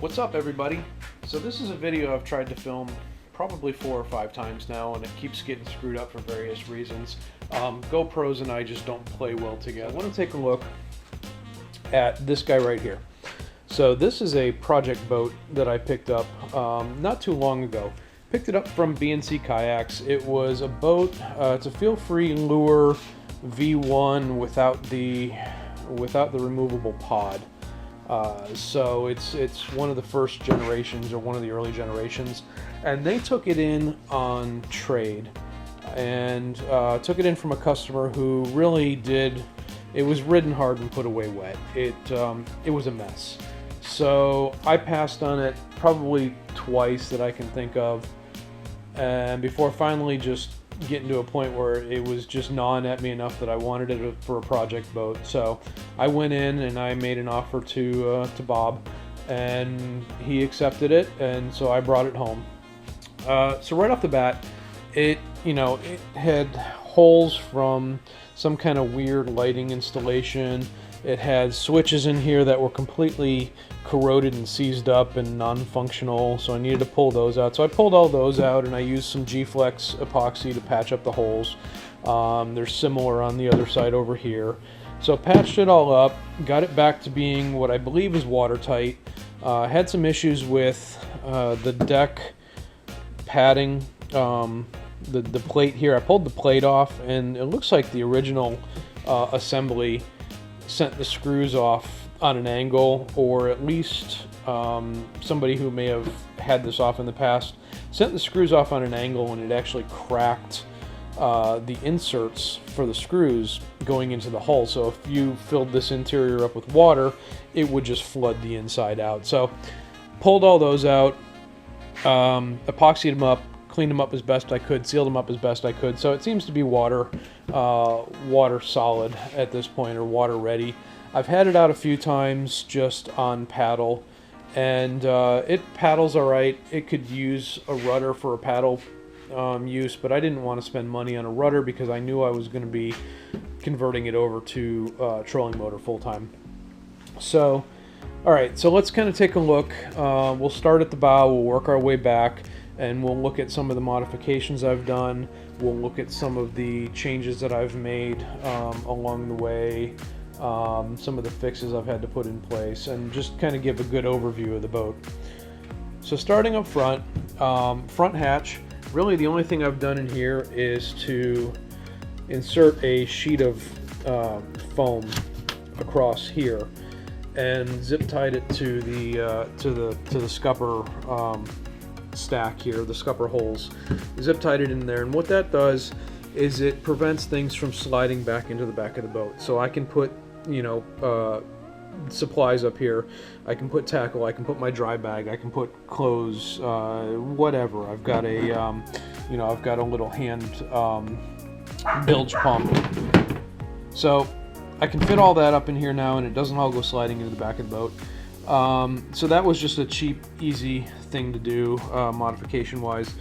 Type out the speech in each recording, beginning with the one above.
What's up, everybody? So this is a video I've tried to film probably 4 or 5 times now, and it keeps getting screwed up for various reasons. GoPros and I just don't play well together. I want to take a look at this guy right here. So this is a project boat that I picked up not too long ago. Picked it up from B&C Kayaks. It was a boat, it's a feel-free lure V1 without the removable pod. So it's one of the first generations, or one of the early generations, and they took it in on trade, and took it in from a customer who really did. It was ridden hard and put away wet. It was a mess. So I passed on it probably twice that I can think of, and before finally just getting to a point where it was just gnawing at me enough that I wanted it for a project boat. So I went in and I made an offer to Bob, and he accepted it, and so I brought it home. So right off the bat, it had holes from some kind of weird lighting installation. It had switches in here that were completely corroded and seized up and non-functional, so I needed to pull those out. So I pulled all those out, and I used some G-Flex epoxy to patch up the holes. They're similar on the other side over here. So patched it all up, got it back to being what I believe is watertight. Had some issues with the deck padding, the plate here. I pulled the plate off, and it looks like the original assembly sent the screws off on an angle, or at least somebody who may have had this off in the past sent the screws off on an angle, and it actually cracked the inserts for the screws going into the hull. So if you filled this interior up with water, it would just flood the inside out. So pulled all those out, epoxied them up, cleaned them up as best I could, sealed them up as best I could. So it seems to be water solid at this point, or water ready. I've had it out a few times just on paddle, and it paddles all right. It could use a rudder for a paddle use, but I didn't want to spend money on a rudder because I knew I was going to be converting it over to trolling motor full time. So, all right, so let's kind of take a look. We'll start at the bow, we'll work our way back, and we'll look at some of the modifications I've done. We'll look at some of the changes that I've made along the way, some of the fixes I've had to put in place, and just kind of give a good overview of the boat. So starting up front, front hatch, really the only thing I've done in here is to insert a sheet of foam across here and zip tied it to the scupper stack here, the scupper holes. Zip tied it in there, and what that does is it prevents things from sliding back into the back of the boat. So I can put supplies up here, I can put tackle, I can put my dry bag, I can put clothes, whatever. I've got a I've got a little hand bilge pump, so I can fit all that up in here now, and it doesn't all go sliding into the back of the boat. So that was just a cheap, easy thing to do, modification wise.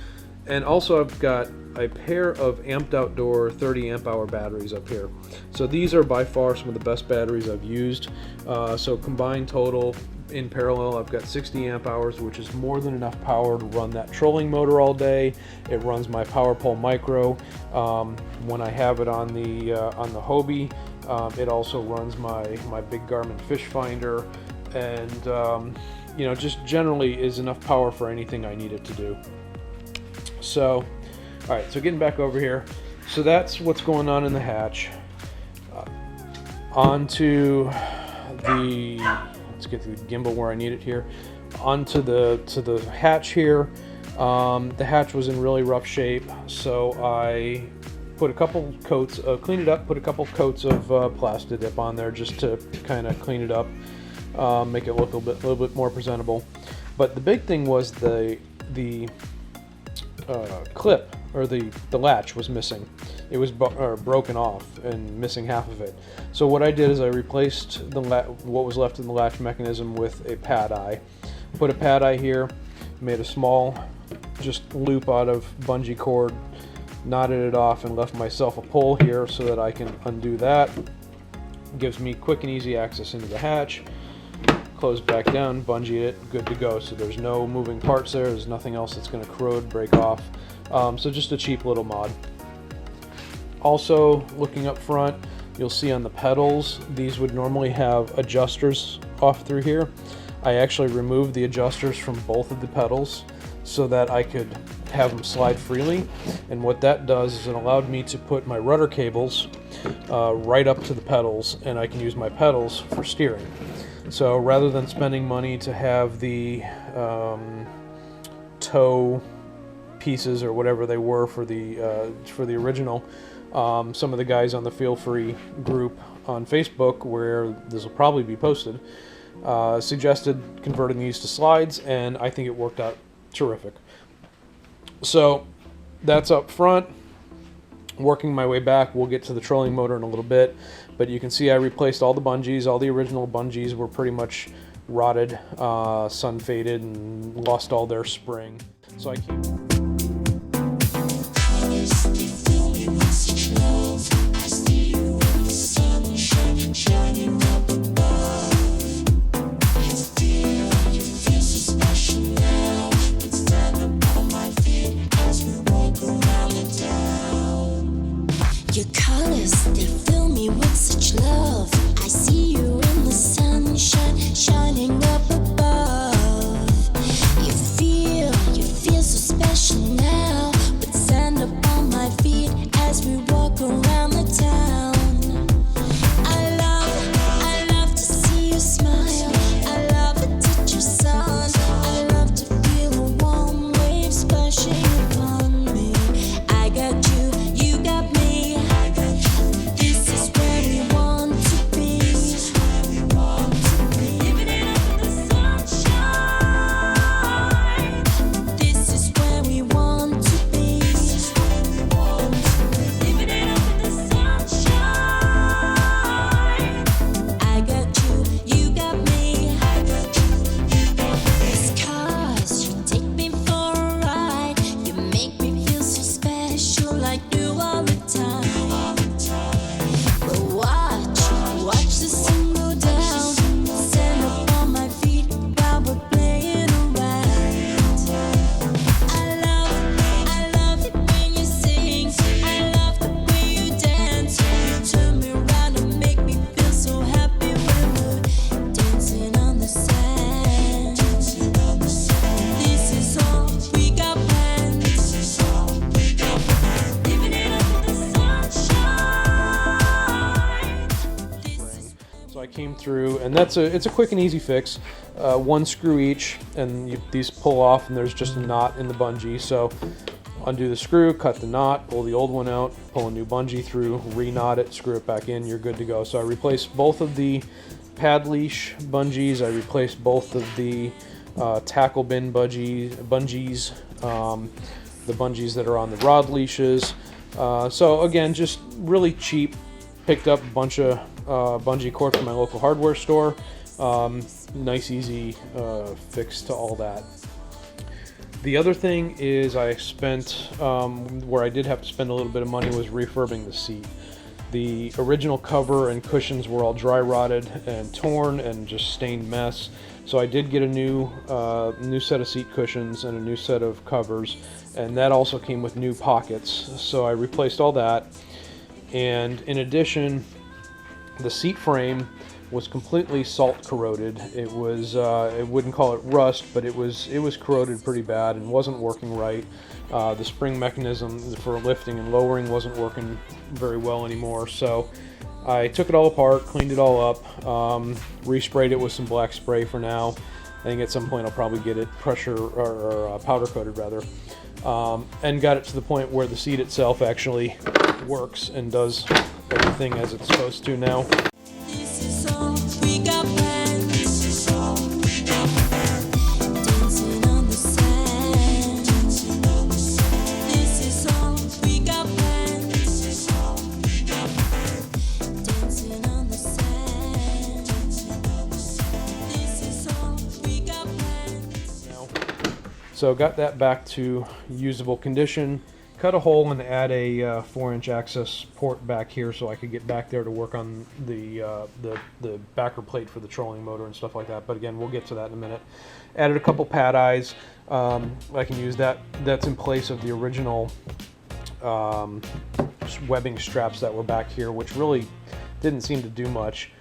And also I've got a pair of Amped Outdoor 30 amp hour batteries up here. So these are by far some of the best batteries I've used. So combined total in parallel, I've got 60 amp hours, which is more than enough power to run that trolling motor all day. It runs my Power Pole Micro. When I have it on the Hobie, it also runs my big Garmin fish finder, and just generally is enough power for anything I need it to do. So, all right, so getting back over here, so that's what's going on in the hatch. Onto the, let's get to the gimbal where I need it here. Onto the hatch here. The hatch was in really rough shape, so I put a couple coats, cleaned it up, put a couple coats of Plastidip on there just to kind of clean it up, make it look a little bit more presentable. But the big thing was the clip, or the latch was missing. It was broken off and missing half of it. So what I did is I replaced what was left in the latch mechanism with a pad eye. Put a pad eye here, made a small just loop out of bungee cord, knotted it off, and left myself a pull here so that I can undo that. Gives me quick and easy access into the hatch. close back down, bungee it, good to go. So there's no moving parts there, there's nothing else that's going to corrode, break off. So just a cheap little mod. Also, looking up front, you'll see on the pedals, these would normally have adjusters off through here. I actually removed the adjusters from both of the pedals so that I could have them slide freely, and what that does is it allowed me to put my rudder cables right up to the pedals, and I can use my pedals for steering. So rather than spending money to have the toe pieces or whatever they were for the original, some of the guys on the Feel Free group on Facebook, where this will probably be posted, suggested converting these to slides, and I think it worked out terrific. So that's up front. Working my way back, we'll get to the trolling motor in a little bit, but you can see I replaced all the bungees. All the original bungees were pretty much rotted, sun faded, and lost all their spring. So I keep your colors, they fill me with such love. I see you in the sunshine, shining up above. You feel so special now. With sand up on my feet as we walk around the town. I love to see you smile. I love to touch your sun. I love to feel a warm wave splashing upon me. I got you, you got me. So I came through, and it's a quick and easy fix. One screw each, and these pull off, and there's just a knot in the bungee. So undo the screw, cut the knot, pull the old one out, pull a new bungee through, re-knot it, screw it back in, you're good to go. So I replaced both of the pad leash bungees. I replaced both of the tackle bin bungees, the bungees that are on the rod leashes. So again, just really cheap. Picked up a bunch of bungee cord from my local hardware store. Nice, easy fix to all that. The other thing is I spent, where I did have to spend a little bit of money, was refurbing the seat. The original cover and cushions were all dry rotted and torn and just stained mess. So I did get a new set of seat cushions and a new set of covers, and that also came with new pockets. So I replaced all that. And in addition, the seat frame was completely salt corroded. It was, I wouldn't call it rust, but it was corroded pretty bad and wasn't working right. The spring mechanism for lifting and lowering wasn't working very well anymore. So I took it all apart, cleaned it all up, resprayed it with some black spray for now. I think at some point I'll probably get it pressure or powder coated rather, and got it to the point where the seat itself actually works and does everything as it's supposed to now. This is all we got planned. This is all we got planned. Dancing on the sand. This is all we got planned. This is all we got planned. Dancing on the sand. This is all we got planned. So got that back to usable condition. cut a hole and add a 4-inch access port back here so I could get back there to work on the backer plate for the trolling motor and stuff like that. But again, we'll get to that in a minute. Added a couple pad eyes. I can use that. That's in place of the original webbing straps that were back here, which really didn't seem to do much.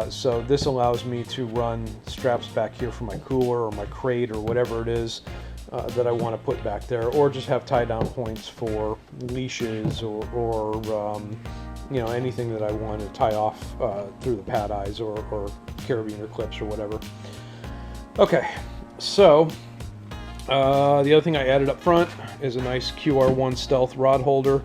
So this allows me to run straps back here for my cooler or my crate or whatever it is that I want to put back there, or just have tie down points for leashes or you know, anything that I want to tie off through the pad eyes or carabiner clips or whatever. Okay, so the other thing I added up front is a nice QR1 Stealth rod holder.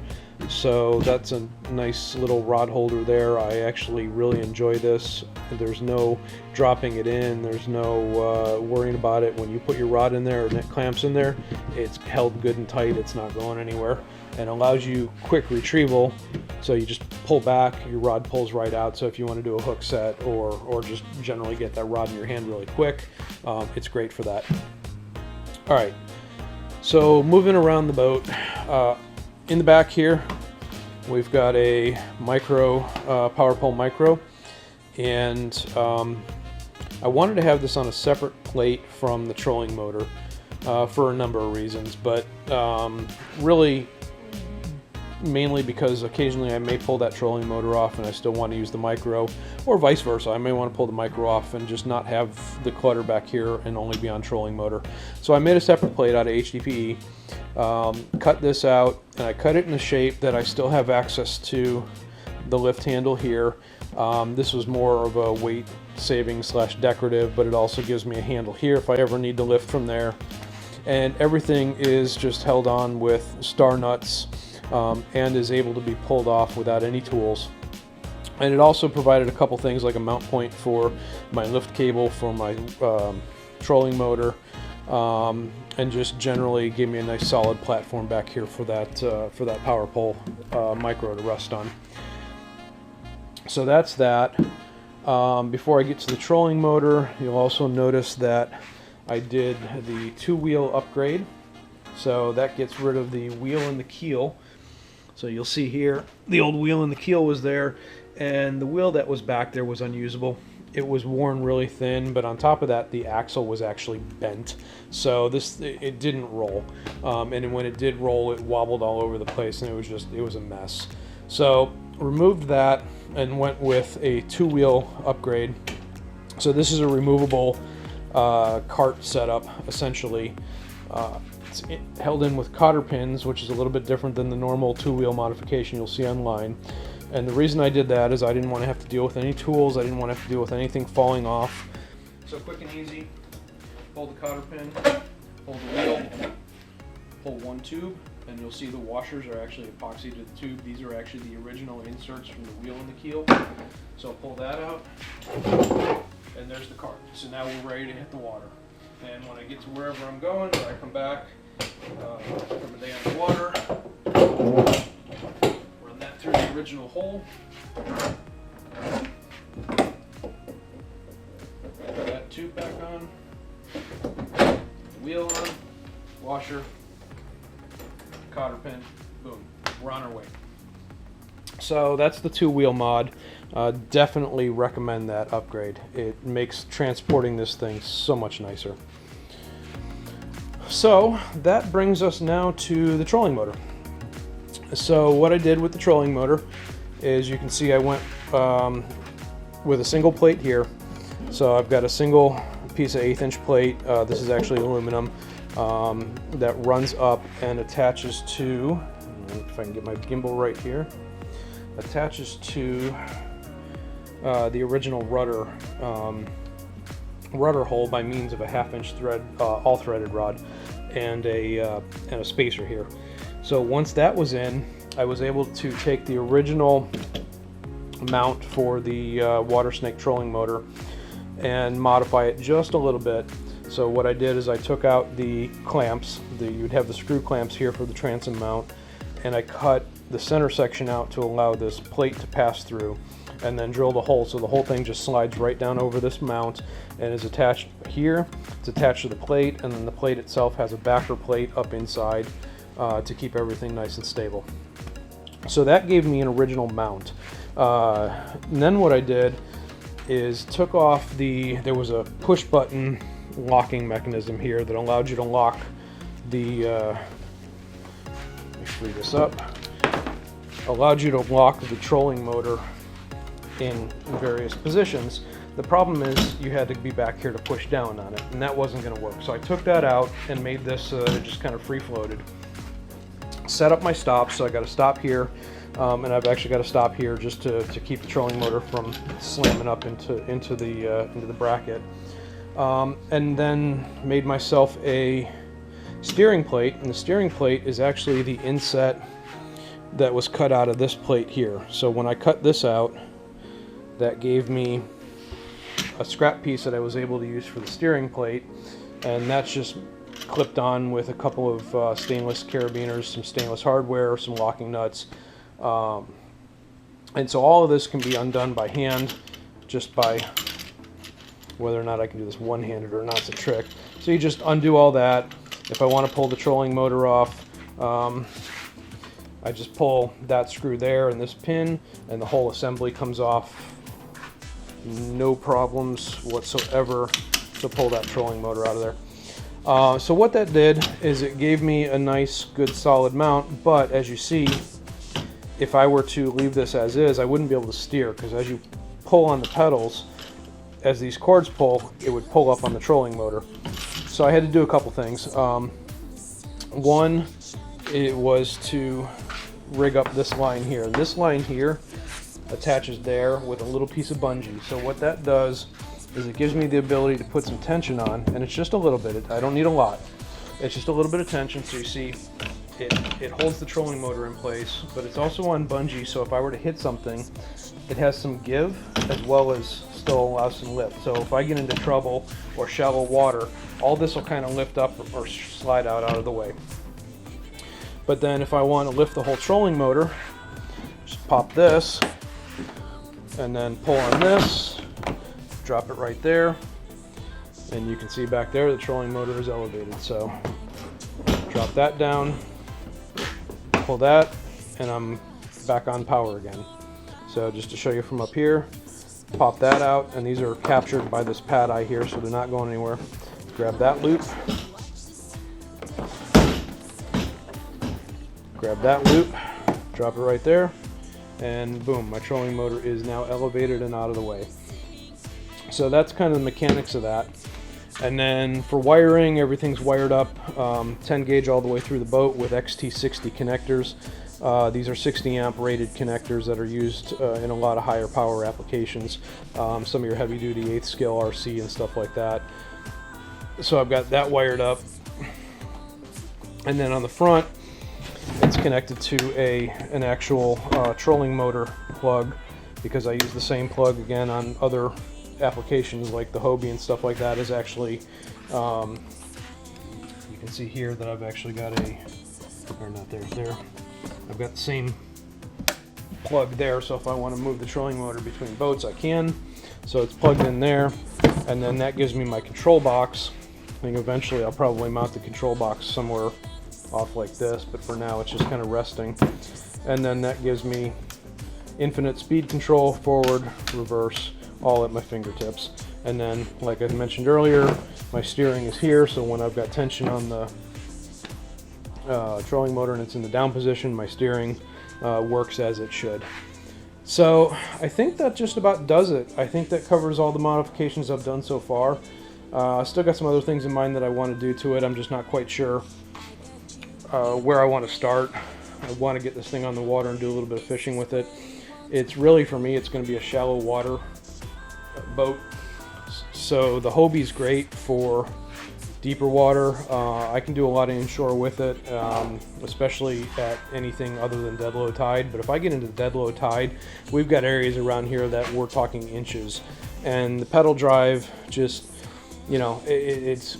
So that's a nice little rod holder there. I actually really enjoy this. There's no dropping it in. There's no worrying about it. When you put your rod in there or net clamps in there, it's held good and tight. It's not going anywhere, and allows you quick retrieval. So you just pull back, your rod pulls right out. So if you want to do a hook set or just generally get that rod in your hand really quick, it's great for that. All right, so moving around the boat. In the back here, we've got a micro, power pole micro, and I wanted to have this on a separate plate from the trolling motor for a number of reasons, but really mainly because occasionally I may pull that trolling motor off and I still want to use the micro, or vice versa. I may want to pull the micro off and just not have the clutter back here and only be on trolling motor. So I made a separate plate out of HDPE. Cut this out, and I cut it in a shape that I still have access to the lift handle here. This was more of a weight saving / decorative, but it also gives me a handle here if I ever need to lift from there. And everything is just held on with star nuts and is able to be pulled off without any tools. And it also provided a couple things like a mount point for my lift cable for my trolling motor. And just generally gave me a nice solid platform back here for that power pole micro to rest on. So that's that. Before I get to the trolling motor, you'll also notice that I did the 2-wheel upgrade. So that gets rid of the wheel and the keel. So you'll see here the old wheel and the keel was there, and the wheel that was back there was unusable. It was worn really thin, but on top of that, the axle was actually bent. So it didn't roll. And when it did roll, it wobbled all over the place, and it was a mess. So removed that and went with a 2-wheel upgrade. So this is a removable cart setup, essentially. It's held in with cotter pins, which is a little bit different than the normal 2-wheel modification you'll see online. And the reason I did that is I didn't want to have to deal with any tools. I didn't want to have to deal with anything falling off. So quick and easy, pull the cotter pin, pull the wheel, pull one tube, and you'll see the washers are actually epoxy to the tube. These are actually the original inserts from the wheel and the keel. So pull that out, and there's the cart. So now we're ready to hit the water. And when I get to wherever I'm going, I come back from a day on the water, run that through the original hole, put that tube back on, wheel on, washer, cotter pin, boom, we're on our way. So that's the 2-wheel mod. Definitely recommend that upgrade. It makes transporting this thing so much nicer. So that brings us now to the trolling motor. So what I did with the trolling motor is, you can see I went with a single plate here. So I've got a single piece of 1/8-inch plate. This is actually aluminum that runs up and attaches to, if I can get my gimbal right here, attaches to the original rudder hole by means of a 1/2-inch thread, all threaded rod, and a spacer here. So once that was in, I was able to take the original mount for the water snake trolling motor and modify it just a little bit. So what I did is I took out the clamps. You'd have the screw clamps here for the transom mount, and I cut the center section out to allow this plate to pass through, and then drilled a hole so the whole thing just slides right down over this mount and is attached here. It's attached to the plate, and then the plate itself has a backer plate up inside to keep everything nice and stable. So that gave me an original mount. And then what I did is took off there was a push button locking mechanism here that allowed you to lock the, let me free this up, allowed you to lock the trolling motor in various positions. The problem is you had to be back here to push down on it, and that wasn't going to work. So I took that out and made this so that it just kind of free floated. Set up my stops, so I got to stop here, and I've actually got to stop here just to keep the trolling motor from slamming up into the bracket. And then made myself a steering plate, and the steering plate is actually the inset that was cut out of this plate here. So when I cut this out, that gave me a scrap piece that I was able to use for the steering plate, and that's just clipped on with a couple of stainless carabiners, some stainless hardware, some locking nuts, and so all of this can be undone by hand, just by whether or not I can do this one-handed or not is a trick. So you just undo all that. If I want to pull the trolling motor off, I just pull that screw there and this pin, and the whole assembly comes off. No problems whatsoever to pull that trolling motor out of there. So what that did is it gave me a nice, good, solid mount, but as you see, if I were to leave this as is, I wouldn't be able to steer, because as you pull on the pedals, as these cords pull, it would pull up on the trolling motor. So I had to do a couple things. One, it was to rig up this line here. This line here attaches there with a little piece of bungee. So what that does is it gives me the ability to put some tension on, and it's just a little bit. I don't need a lot. It's just a little bit of tension. So you see, it holds the trolling motor in place, but it's also on bungee. So if I were to hit something, it has some give as well as still allows some lift. So if I get into trouble or shallow water, all this will kind of lift up or slide out of the way. But then if I want to lift the whole trolling motor, just pop this and then pull on this, drop it right there, and you can see back there the trolling motor is elevated. So drop that down, pull that, and I'm back on power again. So just to show you from up here, pop that out, and these are captured by this pad eye here, so they're not going anywhere. Grab that loop, grab that loop, drop it right there, and boom, my trolling motor is now elevated and out of the way. So that's kind of the mechanics of that. And then for wiring, everything's wired up 10 gauge all the way through the boat with XT60 connectors. These are 60 amp rated connectors that are used in a lot of higher power applications. Some of your heavy duty 8th scale RC and stuff like that. So I've got that wired up. And then on the front, it's connected to an actual trolling motor plug, because I use the same plug again on other applications like the Hobie and stuff like that. Is actually, you can see here that I've actually got I've got the same plug there, so if I want to move the trolling motor between boats, I can. So it's plugged in there, and then that gives me my control box. I think eventually I'll probably mount the control box somewhere off like this, but for now it's just kind of resting. And then that gives me infinite speed control, forward, reverse, all at my fingertips. And then, like I mentioned earlier, my steering is here, so when I've got tension on the trolling motor and it's in the down position, my steering works as it should. So I think that just about does it. I think that covers all the modifications I've done so far. Still got some other things in mind that I want to do to it. I'm just not quite sure where I want to start. I want to get this thing on the water and do a little bit of fishing with it. It's really, for me, it's going to be a shallow water boat. So the Hobie's great for deeper water. I can do a lot of inshore with it, especially at anything other than dead low tide. But if I get into dead low tide, we've got areas around here that we're talking inches. And the pedal drive just, you know,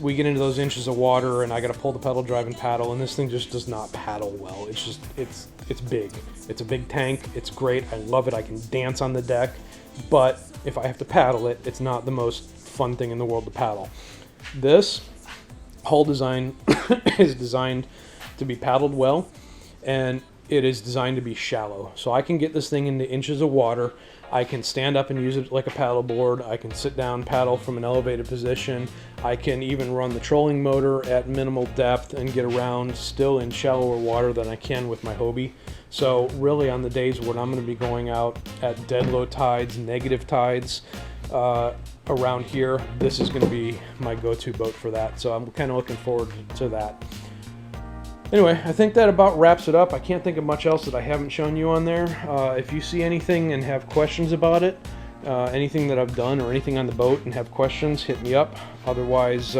we get into those inches of water and I got to pull the pedal drive and paddle, and this thing just does not paddle well. It's just, it's big. It's a big tank. It's great. I love it. I can dance on the deck, but if I have to paddle it, it's not the most fun thing in the world to paddle. This whole design is designed to be paddled well, and it is designed to be shallow. So I can get this thing into inches of water. I can stand up and use it like a paddle board. I can sit down, paddle from an elevated position. I can even run the trolling motor at minimal depth and get around still in shallower water than I can with my Hobie. So really on the days when I'm going to be going out at dead low tides, negative tides, around here, this is going to be my go-to boat for that. So I'm kind of looking forward to that. Anyway, I think that about wraps it up. I can't think of much else that I haven't shown you on there. If you see anything and have questions about it, anything that I've done or anything on the boat and have questions, hit me up. Otherwise,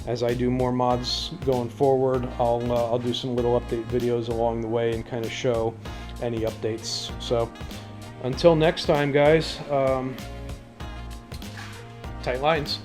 as I do more mods going forward, I'll do some little update videos along the way and kind of show any updates. So until next time, guys, tight lines.